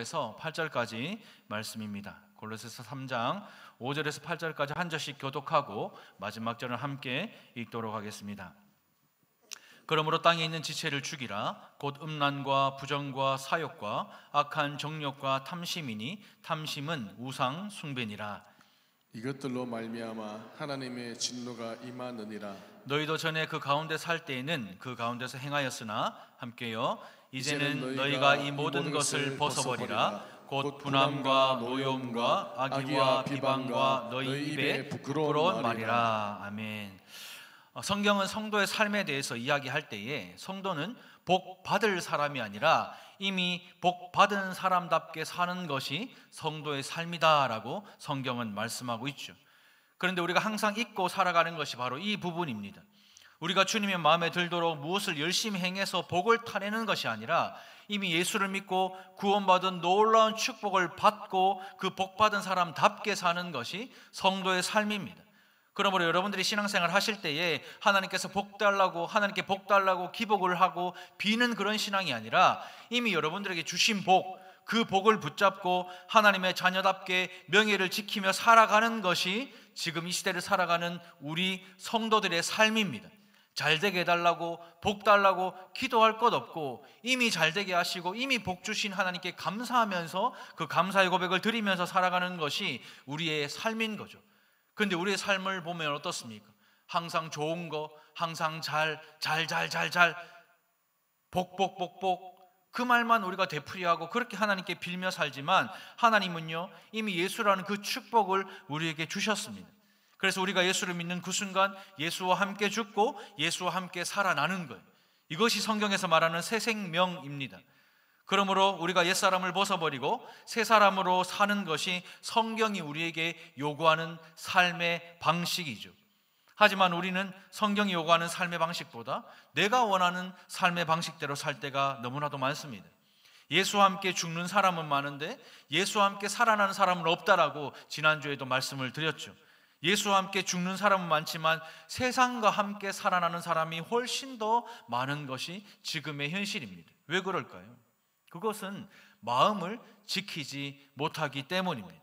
5절에서 8절까지 말씀입니다. 골로새서 3장 5절에서 8절까지 한 절씩 교독하고 마지막 절은 함께 읽도록 하겠습니다. 그러므로 땅에 있는 지체를 죽이라. 곧 음란과 부정과 사욕과 악한 정욕과 탐심이니 탐심은 우상 숭배니라. 이것들로 말미암아 하나님의 진노가 임하느니라. 너희도 전에 그 가운데 살 때에는 그 가운데서 행하였으나 함께요. 이제는 너희가 이 모든 것을 벗어버리라. 곧 분함과 노여움과 악의와 비방과 너희 입에 부끄러운 말이라. 아멘. 성경은 성도의 삶에 대해서 이야기할 때에 성도는 복 받을 사람이 아니라 이미 복 받은 사람답게 사는 것이 성도의 삶이다라고 성경은 말씀하고 있죠. 그런데 우리가 항상 잊고 살아가는 것이 바로 이 부분입니다. 우리가 주님의 마음에 들도록 무엇을 열심히 행해서 복을 타내는 것이 아니라 이미 예수를 믿고 구원받은 놀라운 축복을 받고 그 복받은 사람답게 사는 것이 성도의 삶입니다. 그러므로 여러분들이 신앙생활 하실 때에 하나님께서 복 달라고, 하나님께 복 달라고 기복을 하고 비는 그런 신앙이 아니라 이미 여러분들에게 주신 복, 그 복을 붙잡고 하나님의 자녀답게 명예를 지키며 살아가는 것이 지금 이 시대를 살아가는 우리 성도들의 삶입니다. 잘되게 해달라고, 복 달라고 기도할 것 없고 이미 잘되게 하시고 이미 복 주신 하나님께 감사하면서 그 감사의 고백을 드리면서 살아가는 것이 우리의 삶인 거죠. 그런데 우리의 삶을 보면 어떻습니까? 항상 좋은 거, 항상 잘 복 그 말만 우리가 되풀이하고 그렇게 하나님께 빌며 살지만 하나님은요 이미 예수라는 그 축복을 우리에게 주셨습니다. 그래서 우리가 예수를 믿는 그 순간 예수와 함께 죽고 예수와 함께 살아나는 거예요. 이것이 성경에서 말하는 새 생명입니다. 그러므로 우리가 옛사람을 벗어버리고 새 사람으로 사는 것이 성경이 우리에게 요구하는 삶의 방식이죠. 하지만 우리는 성경이 요구하는 삶의 방식보다 내가 원하는 삶의 방식대로 살 때가 너무나도 많습니다. 예수와 함께 죽는 사람은 많은데 예수와 함께 살아나는 사람은 없다라고 지난주에도 말씀을 드렸죠. 예수와 함께 죽는 사람은 많지만 세상과 함께 살아나는 사람이 훨씬 더 많은 것이 지금의 현실입니다. 왜 그럴까요? 그것은 마음을 지키지 못하기 때문입니다.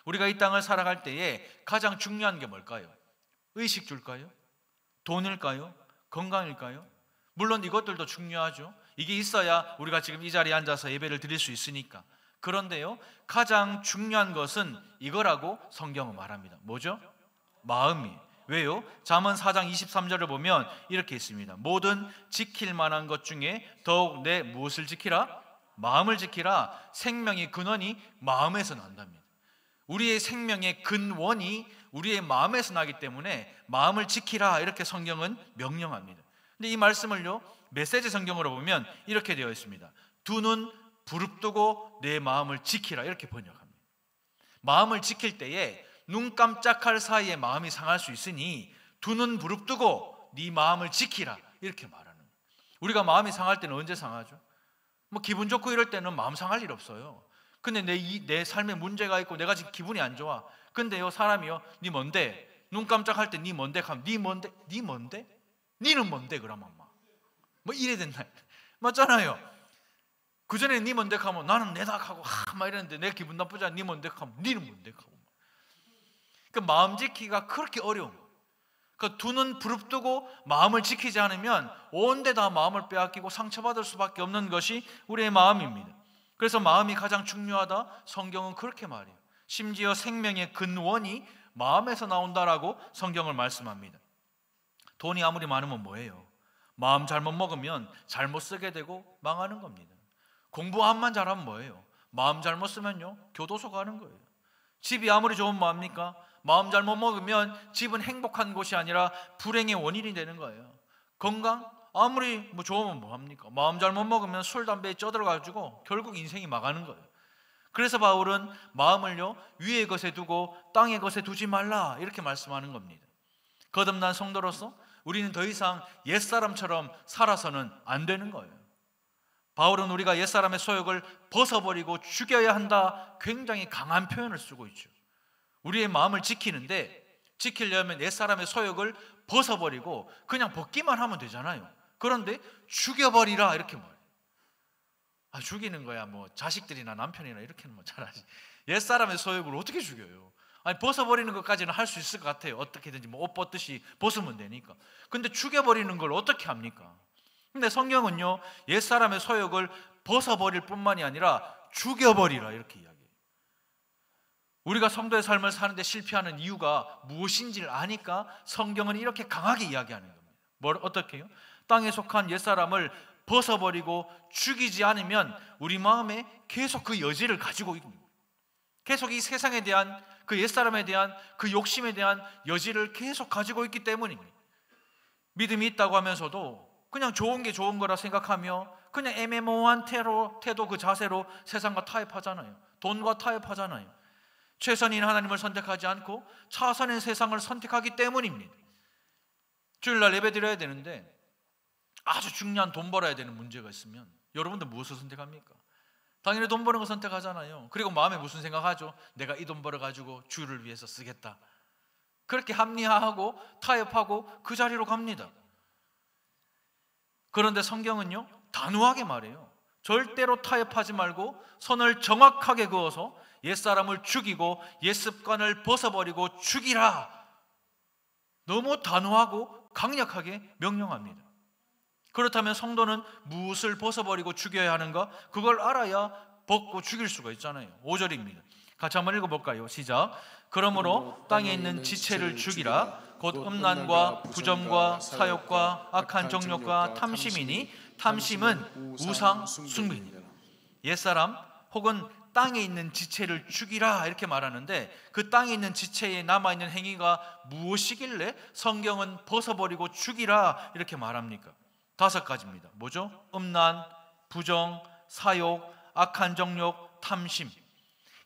우리가 이 땅을 살아갈 때에 가장 중요한 게 뭘까요? 의식줄까요? 돈일까요? 건강일까요? 물론 이것들도 중요하죠. 이게 있어야 우리가 지금 이 자리에 앉아서 예배를 드릴 수 있으니까. 그런데요, 가장 중요한 것은 이거라고 성경은 말합니다. 뭐죠? 마음이에요. 왜요? 잠언 4장 23절을 보면 이렇게 있습니다. 모든 지킬 만한 것 중에 더욱 내 무엇을 지키라? 마음을 지키라. 생명의 근원이 마음에서 난답니다. 우리의 생명의 근원이 우리의 마음에서 나기 때문에 마음을 지키라 이렇게 성경은 명령합니다. 근데 이 말씀을요 메시지 성경으로 보면 이렇게 되어 있습니다. 두 눈 부릅뜨고 내 마음을 지키라 이렇게 번역합니다. 마음을 지킬 때에 눈 깜짝할 사이에 마음이 상할 수 있으니 두 눈 부릅뜨고 네 마음을 지키라 이렇게 말하는 거예요. 우리가 마음이 상할 때는 언제 상하죠? 뭐 기분 좋고 이럴 때는 마음 상할 일 없어요. 근데 내 삶에 문제가 있고 내가 지금 기분이 안 좋아. 근데요 사람이요 니 뭔데? 눈 깜짝할 때 니 뭔데? 하면 니 뭔데? 니 뭔데? 니는 뭔데? 그러면 뭐 이래 된다. 맞잖아요. 그전에 니 뭔데? 하면 나는 내다 하고 막 이랬는데 내 기분 나쁘지 않아. 니 뭔데? 하면 니는 뭔데? 하고 그 마음 지키기가 그렇게 어려운 거예요. 그 두 눈 부릅뜨고 마음을 지키지 않으면 온데 다 마음을 빼앗기고 상처받을 수밖에 없는 것이 우리의 마음입니다. 그래서 마음이 가장 중요하다. 성경은 그렇게 말해요. 심지어 생명의 근원이 마음에서 나온다라고 성경을 말씀합니다. 돈이 아무리 많으면 뭐예요? 마음 잘못 먹으면 잘못 쓰게 되고 망하는 겁니다. 공부만 잘하면 뭐예요? 마음 잘못 쓰면요 교도소 가는 거예요. 집이 아무리 좋은 마음입니까? 마음 잘못 먹으면 집은 행복한 곳이 아니라 불행의 원인이 되는 거예요. 건강? 아무리 뭐 좋으면 뭐합니까? 마음 잘못 먹으면 술, 담배에 쪄들어가지고 결국 인생이 망하는 거예요. 그래서 바울은 마음을요 위의 것에 두고 땅의 것에 두지 말라 이렇게 말씀하는 겁니다. 거듭난 성도로서 우리는 더 이상 옛사람처럼 살아서는 안 되는 거예요. 바울은 우리가 옛사람의 소욕을 벗어버리고 죽여야 한다 굉장히 강한 표현을 쓰고 있죠. 우리의 마음을 지키려면 옛사람의 소욕을 벗어버리고 그냥 벗기만 하면 되잖아요. 그런데 죽여버리라 이렇게 말해요. 죽이는 거야 뭐 자식들이나 남편이나 이렇게는 뭐 잘하지. 옛사람의 소욕을 어떻게 죽여요? 아니 벗어버리는 것까지는 할 수 있을 것 같아요. 어떻게든지 뭐 옷 벗듯이 벗으면 되니까. 근데 죽여버리는 걸 어떻게 합니까? 근데 성경은요, 옛사람의 소욕을 벗어버릴 뿐만이 아니라 죽여버리라 이렇게 이야기해요. 우리가 성도의 삶을 사는데 실패하는 이유가 무엇인지를 아니까 성경은 이렇게 강하게 이야기하는 겁니다. 뭘 어떻게 해요? 땅에 속한 옛사람을 벗어버리고 죽이지 않으면 우리 마음에 계속 그 여지를 가지고 있는 거예요. 계속 이 세상에 대한 그 옛사람에 대한 그 욕심에 대한 여지를 계속 가지고 있기 때문입니다. 믿음이 있다고 하면서도 그냥 좋은 게 좋은 거라 생각하며 그냥 애매모호한 태도 그 자세로 세상과 타협하잖아요. 돈과 타협하잖아요. 최선인 하나님을 선택하지 않고 차선인 세상을 선택하기 때문입니다. 주일날 예배 드려야 되는데 아주 중요한 돈 벌어야 되는 문제가 있으면 여러분들 무엇을 선택합니까? 당연히 돈 버는 거 선택하잖아요. 그리고 마음에 무슨 생각하죠? 내가 이 돈 벌어가지고 주를 위해서 쓰겠다. 그렇게 합리화하고 타협하고 그 자리로 갑니다. 그런데 성경은요, 단호하게 말해요. 절대로 타협하지 말고 선을 정확하게 그어서 옛사람을 죽이고 옛습관을 벗어버리고 죽이라. 너무 단호하고 강력하게 명령합니다. 그렇다면 성도는 무엇을 벗어버리고 죽여야 하는가? 그걸 알아야 벗고 죽일 수가 있잖아요. 5절입니다. 같이 한번 읽어볼까요? 시작. 그러므로 땅에 있는 지체를 죽이라. 곧 음란과 부정과 사욕과 악한 정욕과 탐심이니 탐심은 우상 숭배니라. 옛사람 혹은 땅에 있는 지체를 죽이라 이렇게 말하는데 그 땅에 있는 지체에 남아있는 행위가 무엇이길래 성경은 벗어버리고 죽이라 이렇게 말합니까? 5가지입니다. 뭐죠? 음란, 부정, 사욕, 악한 정욕, 탐심.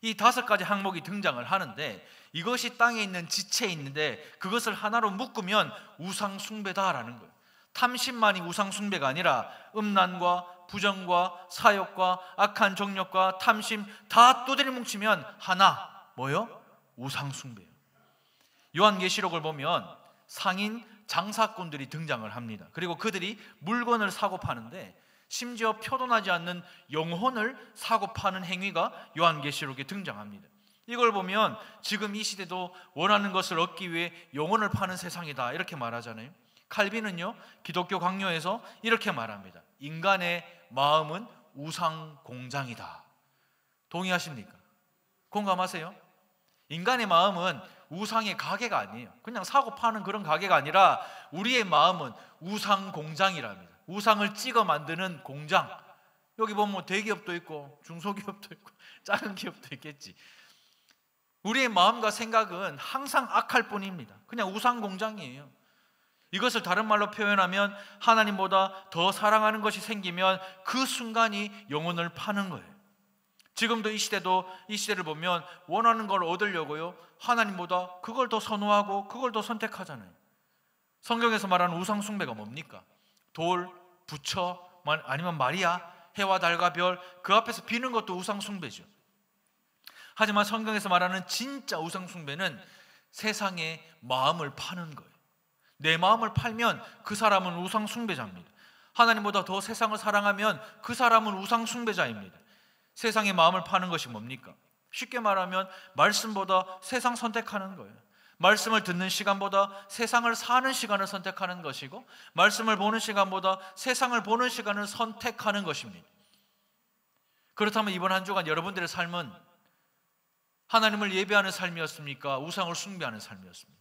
이 5가지 항목이 등장을 하는데 이것이 땅에 있는 지체에 있는데 그것을 하나로 묶으면 우상 숭배다라는 거예요. 탐심만이 우상 숭배가 아니라 음란과 부정과 사욕과 악한 정욕과 탐심 다 또대리 뭉치면 하나 뭐요? 우상 숭배예요. 요한계시록을 보면 상인 장사꾼들이 등장을 합니다. 그리고 그들이 물건을 사고 파는데 심지어 표본하지 않는 영혼을 사고 파는 행위가 요한계시록에 등장합니다. 이걸 보면 지금 이 시대도 원하는 것을 얻기 위해 영혼을 파는 세상이다 이렇게 말하잖아요. 칼빈은요, 기독교 강요에서 이렇게 말합니다. 인간의 마음은 우상 공장이다. 동의하십니까? 공감하세요? 인간의 마음은 우상의 가게가 아니에요. 그냥 사고 파는 그런 가게가 아니라 우리의 마음은 우상 공장이랍니다. 우상을 찍어 만드는 공장. 여기 보면 대기업도 있고 중소기업도 있고 작은 기업도 있겠지. 우리의 마음과 생각은 항상 악할 뿐입니다. 그냥 우상 공장이에요. 이것을 다른 말로 표현하면 하나님보다 더 사랑하는 것이 생기면 그 순간이 영혼을 파는 거예요. 지금도 이 시대를 보면 원하는 걸 얻으려고요, 하나님보다 그걸 더 선호하고 그걸 더 선택하잖아요. 성경에서 말하는 우상 숭배가 뭡니까? 돌, 부처, 아니면 마리아, 해와 달과 별, 그 앞에서 비는 것도 우상 숭배죠. 하지만 성경에서 말하는 진짜 우상 숭배는 세상의 마음을 파는 거예요. 내 마음을 팔면 그 사람은 우상 숭배자입니다. 하나님보다 더 세상을 사랑하면 그 사람은 우상 숭배자입니다. 세상의 마음을 파는 것이 뭡니까? 쉽게 말하면 말씀보다 세상 선택하는 거예요. 말씀을 듣는 시간보다 세상을 사는 시간을 선택하는 것이고, 말씀을 보는 시간보다 세상을 보는 시간을 선택하는 것입니다. 그렇다면 이번 한 주간 여러분들의 삶은 하나님을 예배하는 삶이었습니까? 우상을 숭배하는 삶이었습니까?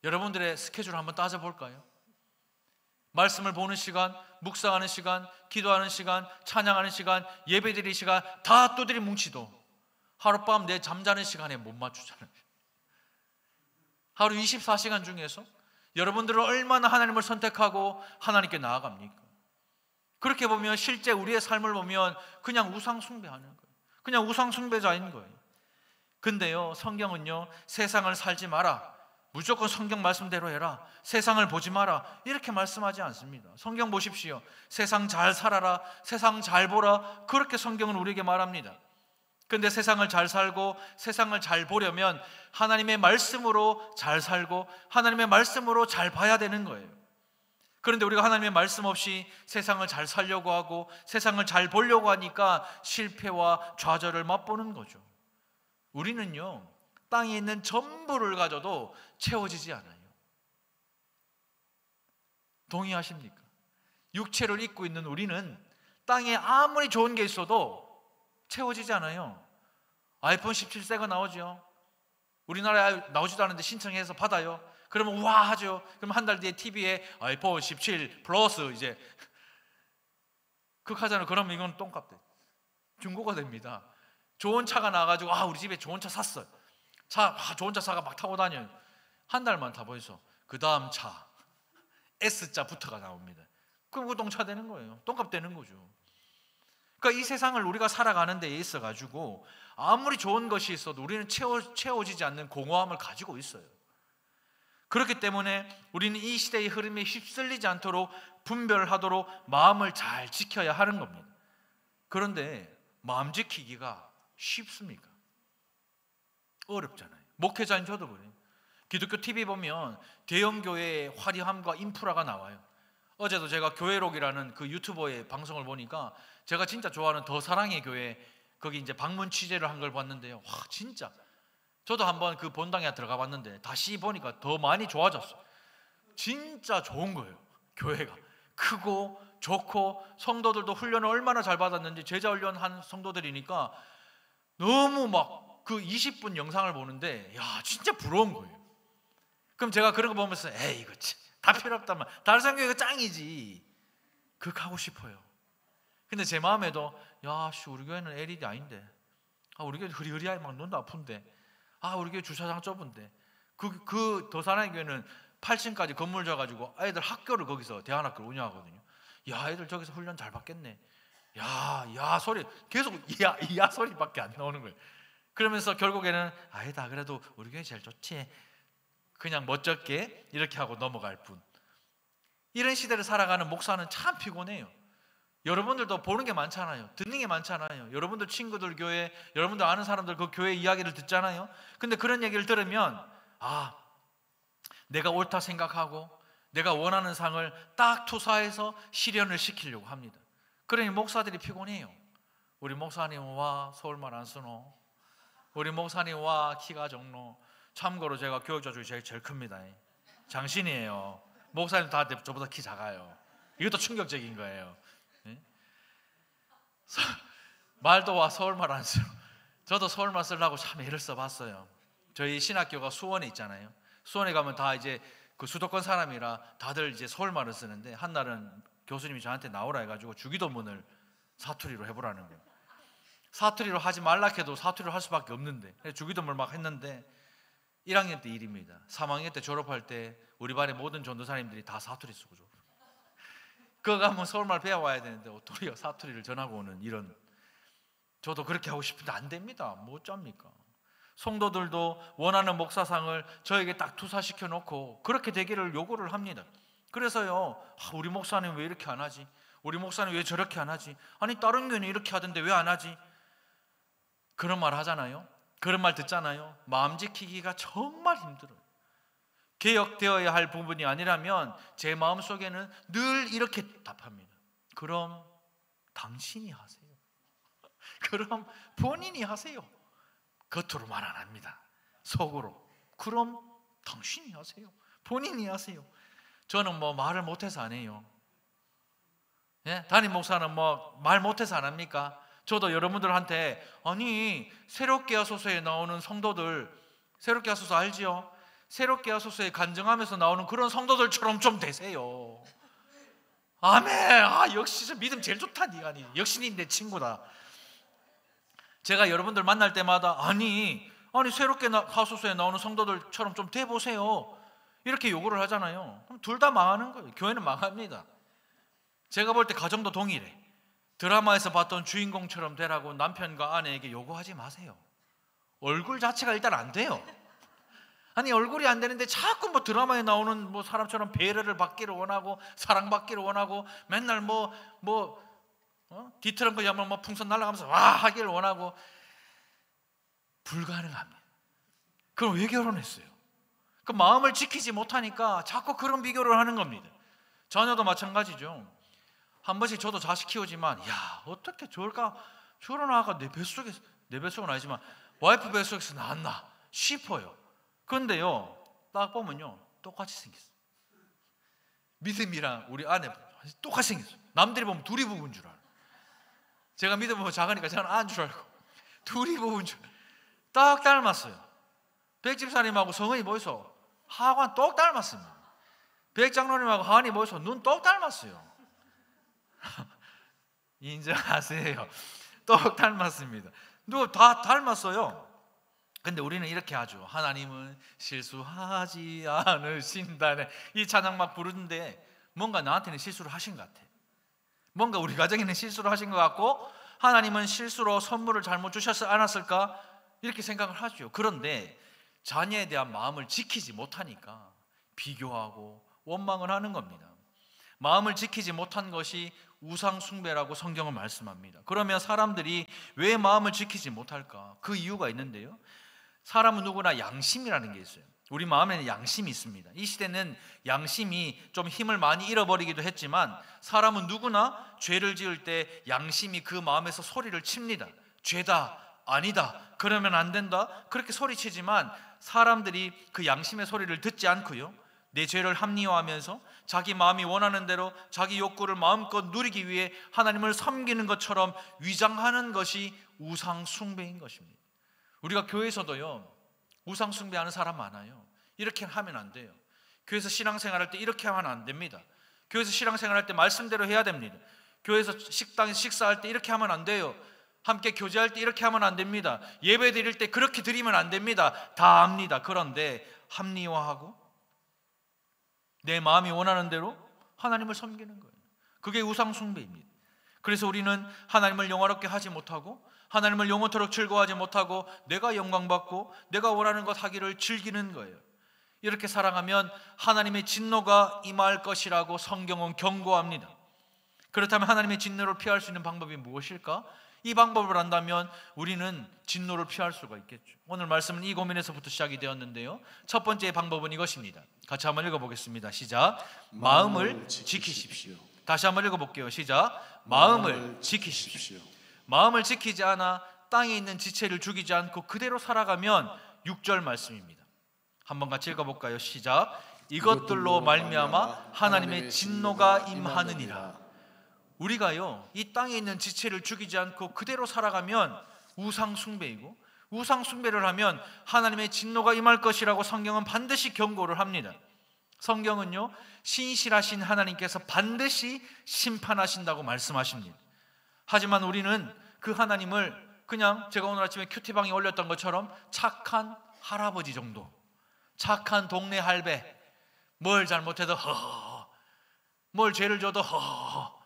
여러분들의 스케줄 한번 따져볼까요? 말씀을 보는 시간, 묵상하는 시간, 기도하는 시간, 찬양하는 시간, 예배드리는 시간 다 또들이 뭉치도 하룻밤 내 잠자는 시간에 못 맞추잖아요. 하루 24시간 중에서 여러분들은 얼마나 하나님을 선택하고 하나님께 나아갑니까? 그렇게 보면 실제 우리의 삶을 보면 그냥 우상 숭배하는 거예요. 그냥 우상 숭배자인 거예요. 근데요, 성경은요, 세상을 살지 마라, 무조건 성경 말씀대로 해라, 세상을 보지 마라 이렇게 말씀하지 않습니다. 성경 보십시오. 세상 잘 살아라, 세상 잘 보라, 그렇게 성경은 우리에게 말합니다. 근데 세상을 잘 살고 세상을 잘 보려면 하나님의 말씀으로 잘 살고 하나님의 말씀으로 잘 봐야 되는 거예요. 그런데 우리가 하나님의 말씀 없이 세상을 잘 살려고 하고 세상을 잘 보려고 하니까 실패와 좌절을 맛보는 거죠. 우리는요, 땅에 있는 전부를 가져도 채워지지 않아요. 동의하십니까? 육체를 입고 있는 우리는 땅에 아무리 좋은 게 있어도 채워지지 않아요. 아이폰 17세가 나오죠. 우리나라에 나오지도 않은데 신청해서 받아요. 그러면 우와 하죠. 그럼 한 달 뒤에 TV에 아이폰 17 플러스 이제 하잖아요. 그러면 이건 똥값 돼. 중고가 됩니다. 좋은 차가 나와가지고 우리 집에 좋은 차 샀어요. 좋은 차 사가 막 타고 다녀요. 한 달만 타보이소. 그 다음 차 S자부터가 나옵니다. 그럼 그 똥차 되는 거예요. 똥값 되는 거죠. 그러니까 이 세상을 우리가 살아가는 데 있어가지고 아무리 좋은 것이 있어도 우리는 채워지지 않는 공허함을 가지고 있어요. 그렇기 때문에 우리는 이 시대의 흐름에 휩쓸리지 않도록 분별하도록 마음을 잘 지켜야 하는 겁니다. 그런데 마음 지키기가 쉽습니까? 어렵잖아요. 목회자인 저도 그래요. 기독교 TV 보면 대형 교회의 화려함과 인프라가 나와요. 어제도 제가 교회록이라는 그 유튜버의 방송을 보니까 제가 진짜 좋아하는 더 사랑의 교회 거기 이제 방문 취재를 한 걸 봤는데요. 와, 진짜 저도 한번 그 본당에 들어가 봤는데 다시 보니까 더 많이 좋아졌어. 진짜 좋은 거예요. 교회가 크고 좋고 성도들도 훈련을 얼마나 잘 받았는지 제자 훈련한 성도들이니까 너무 막 그 20분 영상을 보는데 진짜 부러운 거예요. 그럼 제가 그런 거 보면서 에이 이거 다 필요 없단 말. 달성교회가 짱이지. 그거 하고 싶어요. 근데 제 마음에도 우리 교회는 LED 아닌데, 우리 교회 흐리흐리하게 막 눈도 아픈데, 우리 교회 주차장 좁은데, 그 더 사랑의 교회는 8층까지 건물 져가지고 아이들 학교를 거기서 대안학교를 운영하거든요. 애들 저기서 훈련 잘 받겠네. 야 소리 계속 야 소리밖에 안 나오는 거예요. 그러면서 결국에는 아니다 그래도 우리 교회 제일 좋지. 그냥 멋쩍게 이렇게 하고 넘어갈 뿐. 이런 시대를 살아가는 목사는 참 피곤해요. 여러분들도 보는 게 많잖아요. 듣는 게 많잖아요. 여러분들 친구들 교회, 여러분들 아는 사람들 그 교회 이야기를 듣잖아요. 근데 그런 얘기를 들으면 내가 옳다 생각하고 내가 원하는 상을 딱 투사해서 실현을 시키려고 합니다. 그러니 목사들이 피곤해요. 우리 목사님 와 서울말 안 쓰노. 우리 목사님 와 키가 적노. 참고로 제가 교육자 중에 제일 큽니다. 장신이에요. 목사님 다 저보다 키 작아요. 이것도 충격적인 거예요. 말도 와 서울말 안 쓰노. 저도 서울말 쓰려고 참 애를 써봤어요. 저희 신학교가 수원에 있잖아요. 수원에 가면 다 이제 그 수도권 사람이라 다들 이제 서울말을 쓰는데 한날은 교수님이 저한테 나오라 해가지고 주기도문을 사투리로 해보라는 거예요. 사투리로 하지 말라 해도 사투리로 할 수밖에 없는데 주기도문을 막 했는데 1학년 때 일입니다. 3학년 때 졸업할 때 우리 반의 모든 전도사님들이 다 사투리 쓰고 졸업. 그거 가면 서울말 배워와야 되는데 도리어 사투리를 전하고 오는 이런. 저도 그렇게 하고 싶은데 안 됩니다. 뭐 어쩝니까? 성도들도 원하는 목사상을 저에게 딱 투사시켜 놓고 그렇게 되기를 요구를 합니다. 그래서요, 우리 목사님 왜 이렇게 안 하지? 우리 목사님 왜 저렇게 안 하지? 아니 다른 교회는 이렇게 하던데 왜 안 하지? 그런 말 하잖아요. 그런 말 듣잖아요. 마음 지키기가 정말 힘들어요. 개혁되어야 할 부분이 아니라면 제 마음속에는 늘 이렇게 답합니다. 그럼 당신이 하세요. 그럼 본인이 하세요. 겉으로 말 안 합니다. 속으로. 그럼 당신이 하세요. 본인이 하세요. 저는 뭐 말을 못해서 안 해요. 담임 목사는 뭐 말 못해서 안 합니까? 저도 여러분들한테 아니 새롭게 하소서에 나오는 성도들, 새롭게 하소서 알지요? 새롭게 하소서에 간증하면서 나오는 그런 성도들처럼 좀 되세요. 아멘. 역시 저 믿음 제일 좋다. 네가 역시 내 친구다. 제가 여러분들 만날 때마다 아니 새롭게 하소서에 나오는 성도들처럼 좀 돼보세요. 이렇게 요구를 하잖아요. 그럼 둘 다 망하는 거예요. 교회는 망합니다. 제가 볼 때 가정도 동일해. 드라마에서 봤던 주인공처럼 되라고 남편과 아내에게 요구하지 마세요. 얼굴 자체가 일단 안 돼요. 아니 얼굴이 안 되는데 자꾸 뭐 드라마에 나오는 뭐 사람처럼 배려를 받기를 원하고 사랑받기를 원하고 맨날 뒤트렁크 야면 뭐 풍선 날아가면서 와 하기를 원하고 불가능합니다. 그럼 왜 결혼했어요? 그 마음을 지키지 못하니까 자꾸 그런 비교를 하는 겁니다. 자녀도 마찬가지죠. 한 번씩 저도 자식 키우지만 어떻게 저런 아가 내 뱃속은 아니지만 와이프 뱃속에서 낳았나 싶어요. 그런데요, 딱 보면요 똑같이 생겼어요. 믿음이랑 우리 아내 똑같이 생겼어요. 남들이 보면 둘이 부부인 줄 알아요. 제가 믿음 보면 작으니까 저는 아는 줄 알고 둘이 부부인 줄 딱 닮았어요. 백집사님하고 성은이 보이소 하관 똑 닮았습니다. 백장로님하고 하은이 보이소 눈 똑 닮았어요. 인정하세요. 똑 닮았습니다. 누구 다 닮았어요. 근데 우리는 이렇게 하죠. 하나님은 실수하지 않으신다네. 이 찬양 막 부르는데 뭔가 나한테는 실수를 하신 것 같아. 뭔가 우리 가정에는 실수를 하신 것 같고 하나님은 실수로 선물을 잘못 주셨지 않았을까 이렇게 생각을 하죠. 그런데 자녀에 대한 마음을 지키지 못하니까 비교하고 원망을 하는 겁니다. 마음을 지키지 못한 것이 우상 숭배라고 성경은 말씀합니다. 그러면 사람들이 왜 마음을 지키지 못할까? 그 이유가 있는데요, 사람은 누구나 양심이라는 게 있어요. 우리 마음에는 양심이 있습니다. 이 시대는 양심이 좀 힘을 많이 잃어버리기도 했지만 사람은 누구나 죄를 지을 때 양심이 그 마음에서 소리를 칩니다. 죄다, 아니다, 그러면 안 된다, 그렇게 소리치지만 사람들이 그 양심의 소리를 듣지 않고요, 내 죄를 합리화하면서 자기 마음이 원하는 대로 자기 욕구를 마음껏 누리기 위해 하나님을 섬기는 것처럼 위장하는 것이 우상 숭배인 것입니다. 우리가 교회에서도요 우상 숭배하는 사람 많아요. 이렇게 하면 안 돼요. 교회에서 신앙생활할 때 이렇게 하면 안 됩니다. 교회에서 신앙생활할 때 말씀대로 해야 됩니다. 교회에서 식당에서 식사할 때 이렇게 하면 안 돼요. 함께 교제할 때 이렇게 하면 안 됩니다. 예배 드릴 때 그렇게 드리면 안 됩니다. 다 압니다. 그런데 합리화하고 내 마음이 원하는 대로 하나님을 섬기는 거예요. 그게 우상 숭배입니다. 그래서 우리는 하나님을 영화롭게 하지 못하고 하나님을 영원토록 즐거워하지 못하고 내가 영광받고 내가 원하는 것 하기를 즐기는 거예요. 이렇게 살아가면 하나님의 진노가 임할 것이라고 성경은 경고합니다. 그렇다면 하나님의 진노를 피할 수 있는 방법이 무엇일까? 이 방법을 안다면 우리는 진노를 피할 수가 있겠죠. 오늘 말씀은 이 고민에서부터 시작이 되었는데요, 첫 번째 방법은 이것입니다. 같이 한번 읽어보겠습니다. 시작. 마음을 지키십시오. 다시 한번 읽어볼게요. 시작. 마음을 지키십시오. 마음을 지키지 않아 땅에 있는 지체를 죽이지 않고 그대로 살아가면 6절 말씀입니다. 한번 같이 읽어볼까요? 시작. 이것들로 말미암아 하나님의 진노가 임하느니라. 우리가요 이 땅에 있는 지체를 죽이지 않고 그대로 살아가면 우상 숭배이고, 우상 숭배를 하면 하나님의 진노가 임할 것이라고 성경은 반드시 경고를 합니다. 성경은요 신실하신 하나님께서 반드시 심판하신다고 말씀하십니다. 하지만 우리는 그 하나님을 그냥 제가 오늘 아침에 큐티방에 올렸던 것처럼 착한 할아버지 정도, 착한 동네 할배, 뭘 잘못해도 허허, 뭘 죄를 줘도 허허,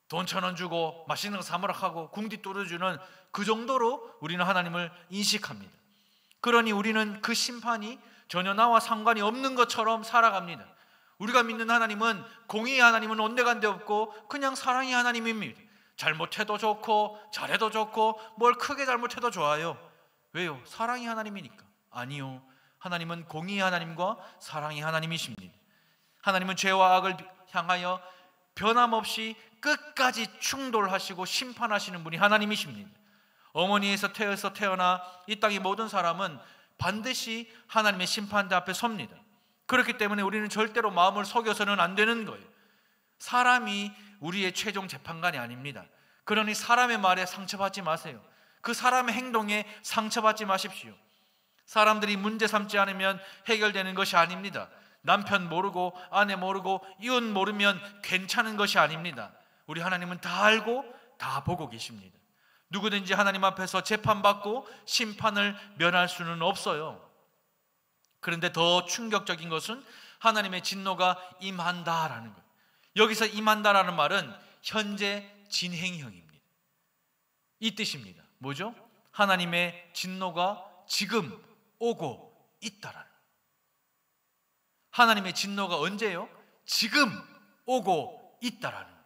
돈 1,000원 주고 맛있는 거 사먹으라 하고 궁디 뚫어주는 그 정도로 우리는 하나님을 인식합니다. 그러니 우리는 그 심판이 전혀 나와 상관이 없는 것처럼 살아갑니다. 우리가 믿는 하나님은, 공의의 하나님은 온데간데 없고 그냥 사랑의 하나님입니다. 잘못해도 좋고 잘해도 좋고 뭘 크게 잘못해도 좋아요. 왜요? 사랑의 하나님이니까. 아니요, 하나님은 공의의 하나님과 사랑의 하나님이십니다. 하나님은 죄와 악을 향하여 변함없이 끝까지 충돌하시고 심판하시는 분이 하나님이십니다. 어머니에서 태어나 이 땅의 모든 사람은 반드시 하나님의 심판대 앞에 섭니다. 그렇기 때문에 우리는 절대로 마음을 속여서는 안 되는 거예요. 사람이 우리의 최종 재판관이 아닙니다. 그러니 사람의 말에 상처받지 마세요. 그 사람의 행동에 상처받지 마십시오. 사람들이 문제 삼지 않으면 해결되는 것이 아닙니다. 남편 모르고 아내 모르고 이웃 모르면 괜찮은 것이 아닙니다. 우리 하나님은 다 알고 다 보고 계십니다. 누구든지 하나님 앞에서 재판받고 심판을 면할 수는 없어요. 그런데 더 충격적인 것은 하나님의 진노가 임한다라는 거예요. 여기서 임한다라는 말은 현재 진행형입니다. 이 뜻입니다. 뭐죠? 하나님의 진노가 지금 오고 있다라는 거예요. 하나님의 진노가 언제요? 지금 오고 있다라는 거예요.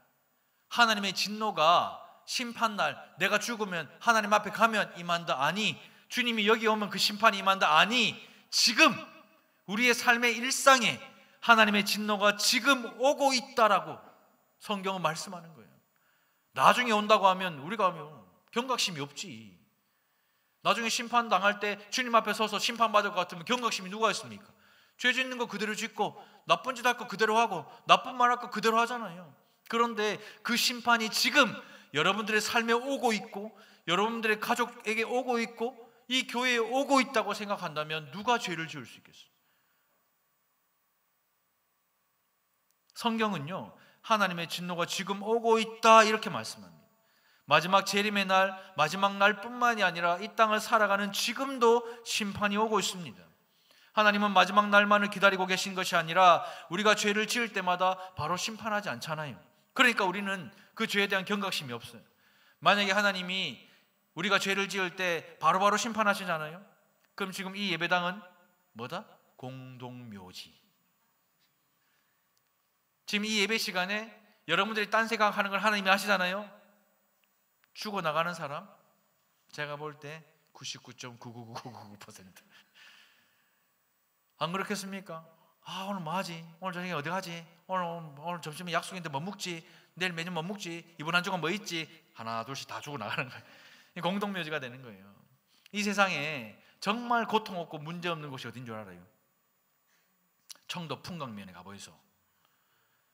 하나님의 진노가 심판날 내가 죽으면 하나님 앞에 가면 임한다? 아니. 주님이 여기 오면 그 심판이 임한다? 아니. 지금 우리의 삶의 일상에 하나님의 진노가 지금 오고 있다라고 성경은 말씀하는 거예요. 나중에 온다고 하면 우리가 하면 경각심이 없지. 나중에 심판당할 때 주님 앞에 서서 심판받을 것 같으면 경각심이 누가 있습니까? 죄 짓는 거 그대로 짓고 나쁜 짓 할 거 그대로 하고 나쁜 말 할 거 그대로 하잖아요. 그런데 그 심판이 지금 여러분들의 삶에 오고 있고 여러분들의 가족에게 오고 있고 이 교회에 오고 있다고 생각한다면 누가 죄를 지을 수 있겠어요? 성경은요, 하나님의 진노가 지금 오고 있다 이렇게 말씀합니다. 마지막 재림의 날, 마지막 날뿐만이 아니라 이 땅을 살아가는 지금도 심판이 오고 있습니다. 하나님은 마지막 날만을 기다리고 계신 것이 아니라 우리가 죄를 지을 때마다 바로 심판하지 않잖아요. 그러니까 우리는 그 죄에 대한 경각심이 없어요. 만약에 하나님이 우리가 죄를 지을 때 바로바로 심판하시잖아요. 그럼 지금 이 예배당은 뭐다? 공동묘지. 지금 이 예배 시간에 여러분들이 딴 생각하는 걸 하나님이 아시잖아요. 죽어나가는 사람 제가 볼 때 99.99999%. 안 그렇겠습니까? 오늘 뭐 하지? 오늘 저녁에 어디 가지? 오늘 점심에 약속인데 뭐 먹지? 내일 메뉴 뭐 먹지? 이번 한 주간 뭐 있지? 하나 둘씩 다 죽어나가는 거예요. 공동묘지가 되는 거예요. 이 세상에 정말 고통 없고 문제 없는 곳이 어딘 줄 알아요? 청도 풍광면에 가보이소.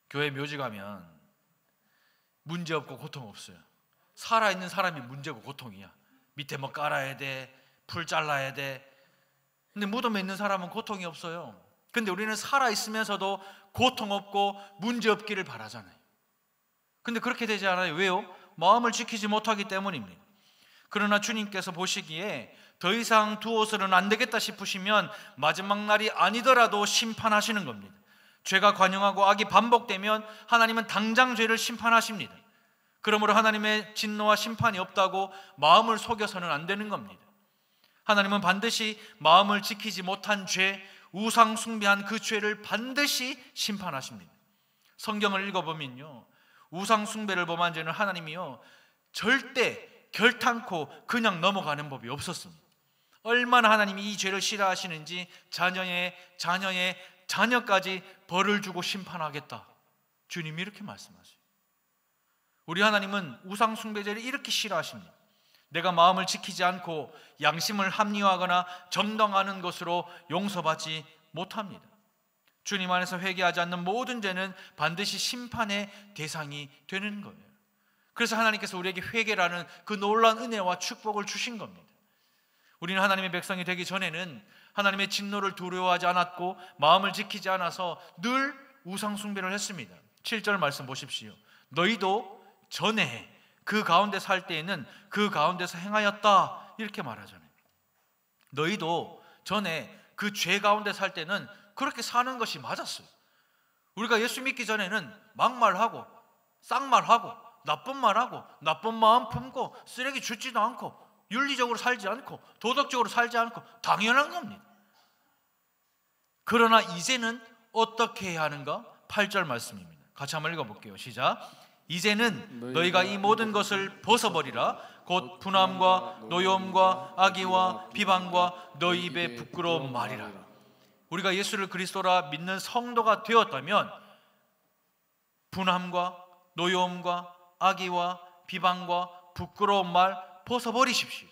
교회 묘지 가면 문제 없고 고통 없어요. 살아있는 사람이 문제고 고통이야. 밑에 뭐 깔아야 돼, 풀 잘라야 돼. 근데 무덤에 있는 사람은 고통이 없어요. 근데 우리는 살아있으면서도 고통 없고 문제 없기를 바라잖아요. 근데 그렇게 되지 않아요. 왜요? 마음을 지키지 못하기 때문입니다. 그러나 주님께서 보시기에 더 이상 두어서는 안 되겠다 싶으시면 마지막 날이 아니더라도 심판하시는 겁니다. 죄가 관영하고 악이 반복되면 하나님은 당장 죄를 심판하십니다. 그러므로 하나님의 진노와 심판이 없다고 마음을 속여서는 안 되는 겁니다. 하나님은 반드시 마음을 지키지 못한 죄, 우상 숭배한 그 죄를 반드시 심판하십니다. 성경을 읽어보면요, 우상 숭배를 범한 죄는 하나님이요 절대 결탄코 그냥 넘어가는 법이 없었습니다. 얼마나 하나님이 이 죄를 싫어하시는지 자녀의 자녀까지 벌을 주고 심판하겠다, 주님이 이렇게 말씀하세요. 우리 하나님은 우상 숭배죄를 이렇게 싫어하십니다. 내가 마음을 지키지 않고 양심을 합리화하거나 정당하는 것으로 용서받지 못합니다. 주님 안에서 회개하지 않는 모든 죄는 반드시 심판의 대상이 되는 거예요. 그래서 하나님께서 우리에게 회개라는 그 놀라운 은혜와 축복을 주신 겁니다. 우리는 하나님의 백성이 되기 전에는 하나님의 진노를 두려워하지 않았고 마음을 지키지 않아서 늘 우상 숭배를 했습니다. 7절 말씀 보십시오. 너희도 전에 그 가운데 살 때에는 그 가운데서 행하였다, 이렇게 말하잖아요. 너희도 전에 그 죄 가운데 살 때는 그렇게 사는 것이 맞았어요. 우리가 예수 믿기 전에는 막말하고 쌍말하고 나쁜 말하고 나쁜 마음 품고 쓰레기 줍지도 않고 윤리적으로 살지 않고 도덕적으로 살지 않고 당연한 겁니다. 그러나 이제는 어떻게 해야 하는가? 8절 말씀입니다. 같이 한번 읽어볼게요. 시작. 이제는 너희가 이 모든 것을 벗어버리라. 곧 분함과 노여움과 악의와 비방과 너희 입에 부끄러운 말이라. 우리가 예수를 그리스도라 믿는 성도가 되었다면 분함과 노여움과 악의와 비방과 부끄러운 말 벗어버리십시오.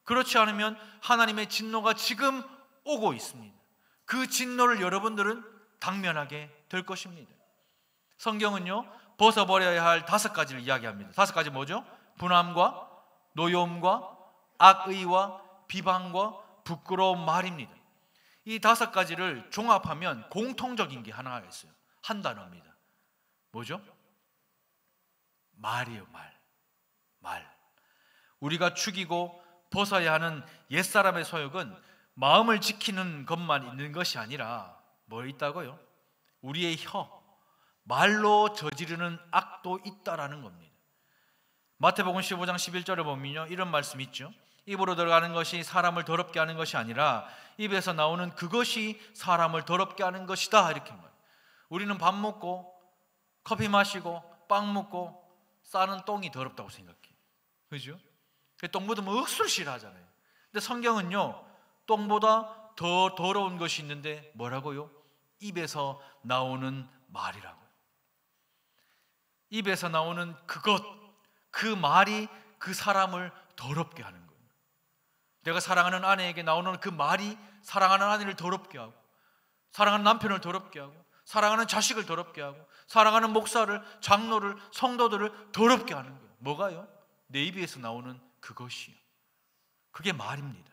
그렇지 않으면 하나님의 진노가 지금 오고 있습니다. 그 진노를 여러분들은 당면하게 될 것입니다. 성경은요, 벗어버려야 할 5가지를 이야기합니다. 5가지 뭐죠? 분함과 노여움과 악의와 비방과 부끄러운 말입니다. 이 5가지를 종합하면 공통적인 게 하나가 있어요. 한 단어입니다. 뭐죠? 말이에요. 말. 우리가 죽이고 벗어야 하는 옛사람의 소욕은 마음을 지키는 것만 있는 것이 아니라 뭐 있다고요? 우리의 말로 저지르는 악도 있다라는 겁니다. 마태복음 15장 11절에 보면요, 이런 말씀 있죠. 입으로 들어가는 것이 사람을 더럽게 하는 것이 아니라 입에서 나오는 그것이 사람을 더럽게 하는 것이다, 이렇게 말해요. 우리는 밥 먹고 커피 마시고 빵 먹고 싸는 똥이 더럽다고 생각해요. 그죠? 똥 묻으면 억수로 싫어하잖아요. 근데 성경은요, 똥보다 더 더러운 것이 있는데 뭐라고요? 입에서 나오는 말이라고. 입에서 나오는 그 말이 그 사람을 더럽게 하는 거예요. 내가 사랑하는 아내에게 나오는 그 말이 사랑하는 아내를 더럽게 하고, 사랑하는 남편을 더럽게 하고, 사랑하는 자식을 더럽게 하고, 사랑하는 목사를, 장로를, 성도들을 더럽게 하는 거예요. 뭐가요? 내 입에서 나오는 그것이요. 그게 말입니다.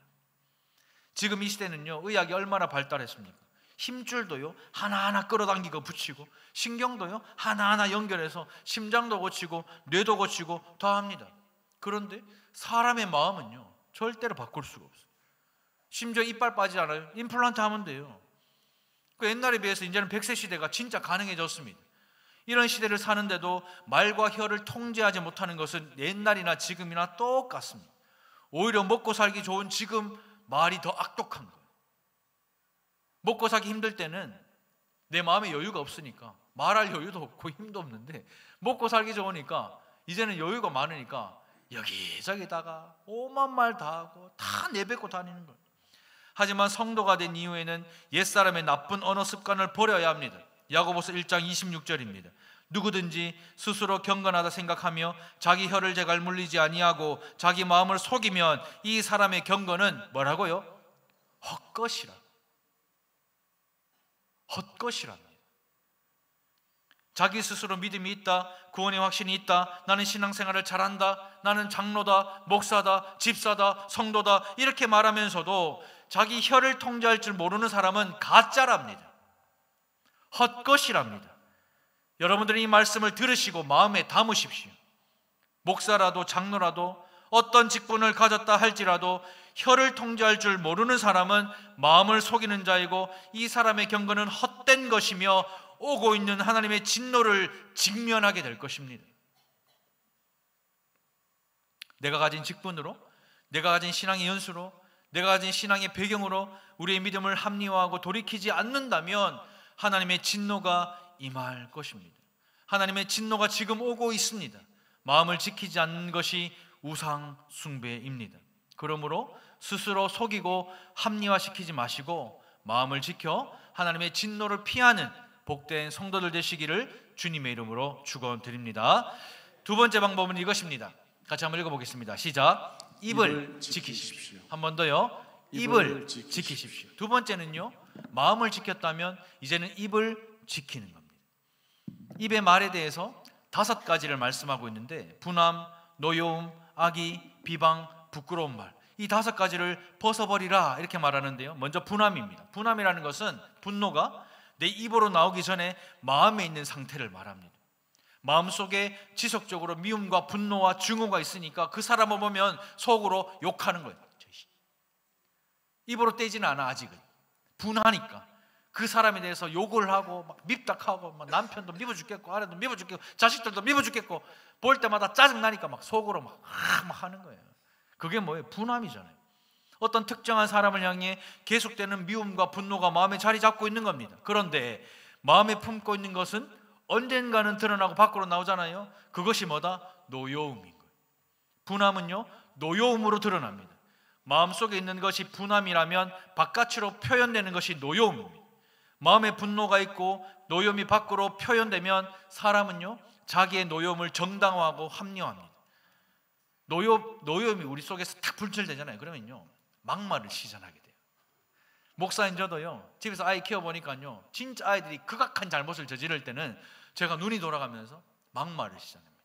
지금 이 시대는요, 의학이 얼마나 발달했습니까? 힘줄도요 하나하나 끌어당기고 붙이고, 신경도요 하나하나 연결해서 심장도 고치고 뇌도 고치고 다 합니다. 그런데 사람의 마음은요 절대로 바꿀 수가 없어요. 심지어 이빨 빠지잖아요. 임플란트 하면 돼요. 그 옛날에 비해서 이제는 100세 시대가 진짜 가능해졌습니다. 이런 시대를 사는데도 말과 혀를 통제하지 못하는 것은 옛날이나 지금이나 똑같습니다. 오히려 먹고 살기 좋은 지금 말이 더 악독한 거예요. 먹고 살기 힘들 때는 내 마음에 여유가 없으니까 말할 여유도 없고 힘도 없는데, 먹고 살기 좋으니까 이제는 여유가 많으니까 여기저기다가 오만 말 다 하고 다 내뱉고 다니는 거예요. 하지만 성도가 된 이후에는 옛사람의 나쁜 언어 습관을 버려야 합니다. 야고보서 1장 26절입니다. 누구든지 스스로 경건하다 생각하며 자기 혀를 제갈 물리지 아니하고 자기 마음을 속이면 이 사람의 경건은 뭐라고요? 헛것이라. 헛것이랍니다. 자기 스스로 믿음이 있다, 구원의 확신이 있다, 나는 신앙생활을 잘한다, 나는 장로다, 목사다, 집사다, 성도다 이렇게 말하면서도 자기 혀를 통제할 줄 모르는 사람은 가짜랍니다. 헛것이랍니다. 여러분들이 이 말씀을 들으시고 마음에 담으십시오. 목사라도 장로라도 어떤 직분을 가졌다 할지라도 혀를 통제할 줄 모르는 사람은 마음을 속이는 자이고, 이 사람의 경건은 헛된 것이며 오고 있는 하나님의 진노를 직면하게 될 것입니다. 내가 가진 직분으로, 내가 가진 신앙의 연수로, 내가 가진 신앙의 배경으로 우리의 믿음을 합리화하고 돌이키지 않는다면 하나님의 진노가 임할 것입니다. 하나님의 진노가 지금 오고 있습니다. 마음을 지키지 않는 것이 우상 숭배입니다. 그러므로 스스로 속이고 합리화시키지 마시고 마음을 지켜 하나님의 진노를 피하는 복된 성도들 되시기를 주님의 이름으로 축원드립니다. 두 번째 방법은 이것입니다. 같이 한번 읽어보겠습니다. 시작. 입을 지키십시오. 한 번 더요. 입을 지키십시오. 두 번째는요, 마음을 지켰다면 이제는 입을 지키는 겁니다. 입의 말에 대해서 5가지를 말씀하고 있는데, 분함, 노여움, 악의, 비방, 부끄러운 말, 이 5가지를 벗어버리라 이렇게 말하는데요. 먼저 분함입니다. 분함이라는 것은 분노가 내 입으로 나오기 전에 마음에 있는 상태를 말합니다. 마음속에 지속적으로 미움과 분노와 증오가 있으니까 그 사람을 보면 속으로 욕하는 거예요. 입으로 떼지는 않아. 아직은 분하니까 그 사람에 대해서 욕을 하고 막 밉닥하고, 막 남편도 미워 죽겠고 아내도 미워 죽겠고 자식들도 미워 죽겠고, 볼 때마다 짜증나니까 막 속으로 막 하는 거예요. 그게 뭐예요? 분함이잖아요. 어떤 특정한 사람을 향해 계속되는 미움과 분노가 마음에 자리 잡고 있는 겁니다. 그런데 마음에 품고 있는 것은 언젠가는 드러나고 밖으로 나오잖아요. 그것이 뭐다? 노여움인 거예요. 분함은요, 노여움으로 드러납니다. 마음속에 있는 것이 분함이라면 바깥으로 표현되는 것이 노여움입니다. 마음에 분노가 있고 노여움이 밖으로 표현되면 사람은요, 자기의 노여움을 정당화하고 합리화합니다. 노여움이 우리 속에서 탁 분출되잖아요. 그러면요, 막말을 시전하게 돼요. 목사인 저도요, 집에서 아이 키워보니까요, 진짜 아이들이 극악한 잘못을 저지를 때는 제가 눈이 돌아가면서 막말을 시전합니다.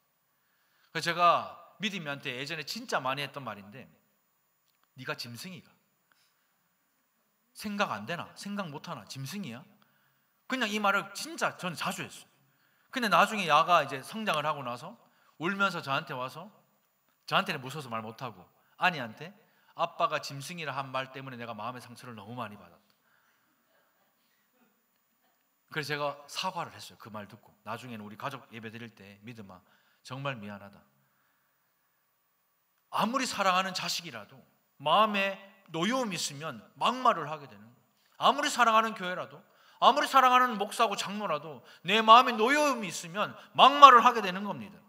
그래서 제가 믿음이한테 예전에 진짜 많이 했던 말인데, 네가 짐승이가 생각 안 되나? 생각 못 하나? 짐승이야? 그냥 이 말을 진짜 저는 자주 했어요. 근데 나중에 야가 이제 성장을 하고 나서 울면서 저한테 와서, 저한테는 무서워서 말 못하고 아니한테, 아빠가 짐승이라 한 말 때문에 내가 마음의 상처를 너무 많이 받았다. 그래서 제가 사과를 했어요. 그 말 듣고 나중에는 우리 가족 예배 드릴 때, 믿음아 정말 미안하다. 아무리 사랑하는 자식이라도 마음에 노여움이 있으면 막말을 하게 되는 거예요. 아무리 사랑하는 교회라도, 아무리 사랑하는 목사고 장로라도 내 마음에 노여움이 있으면 막말을 하게 되는 겁니다.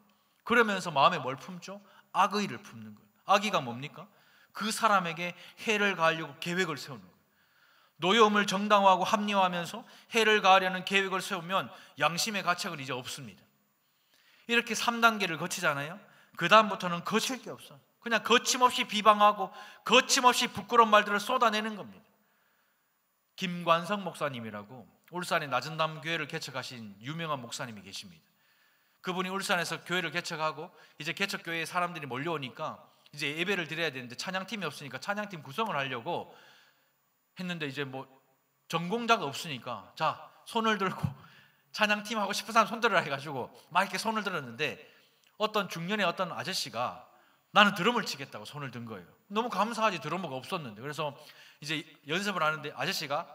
그러면서 마음에 뭘 품죠? 악의를 품는 거예요. 악의가 뭡니까? 그 사람에게 해를 가하려고 계획을 세우는 거예요. 노여움을 정당화하고 합리화하면서 해를 가하려는 계획을 세우면 양심의 가책은 이제 없습니다. 이렇게 3단계를 거치잖아요. 그 다음부터는 거칠 게 없어. 그냥 거침없이 비방하고 거침없이 부끄러운 말들을 쏟아내는 겁니다. 김관성 목사님이라고 울산의 낮은담 교회를 개척하신 유명한 목사님이 계십니다. 그분이 울산에서 교회를 개척하고 이제 개척교회에 사람들이 몰려오니까 이제 예배를 드려야 되는데 찬양팀이 없으니까 찬양팀 구성을 하려고 했는데 이제 뭐 전공자가 없으니까 자 손을 들고 찬양팀 하고 싶은 사람 손 들으라 해가지고 막 이렇게 손을 들었는데 어떤 중년의 어떤 아저씨가 나는 드럼을 치겠다고 손을 든 거예요. 너무 감사하지, 드러머가 없었는데. 그래서 이제 연습을 하는데 아저씨가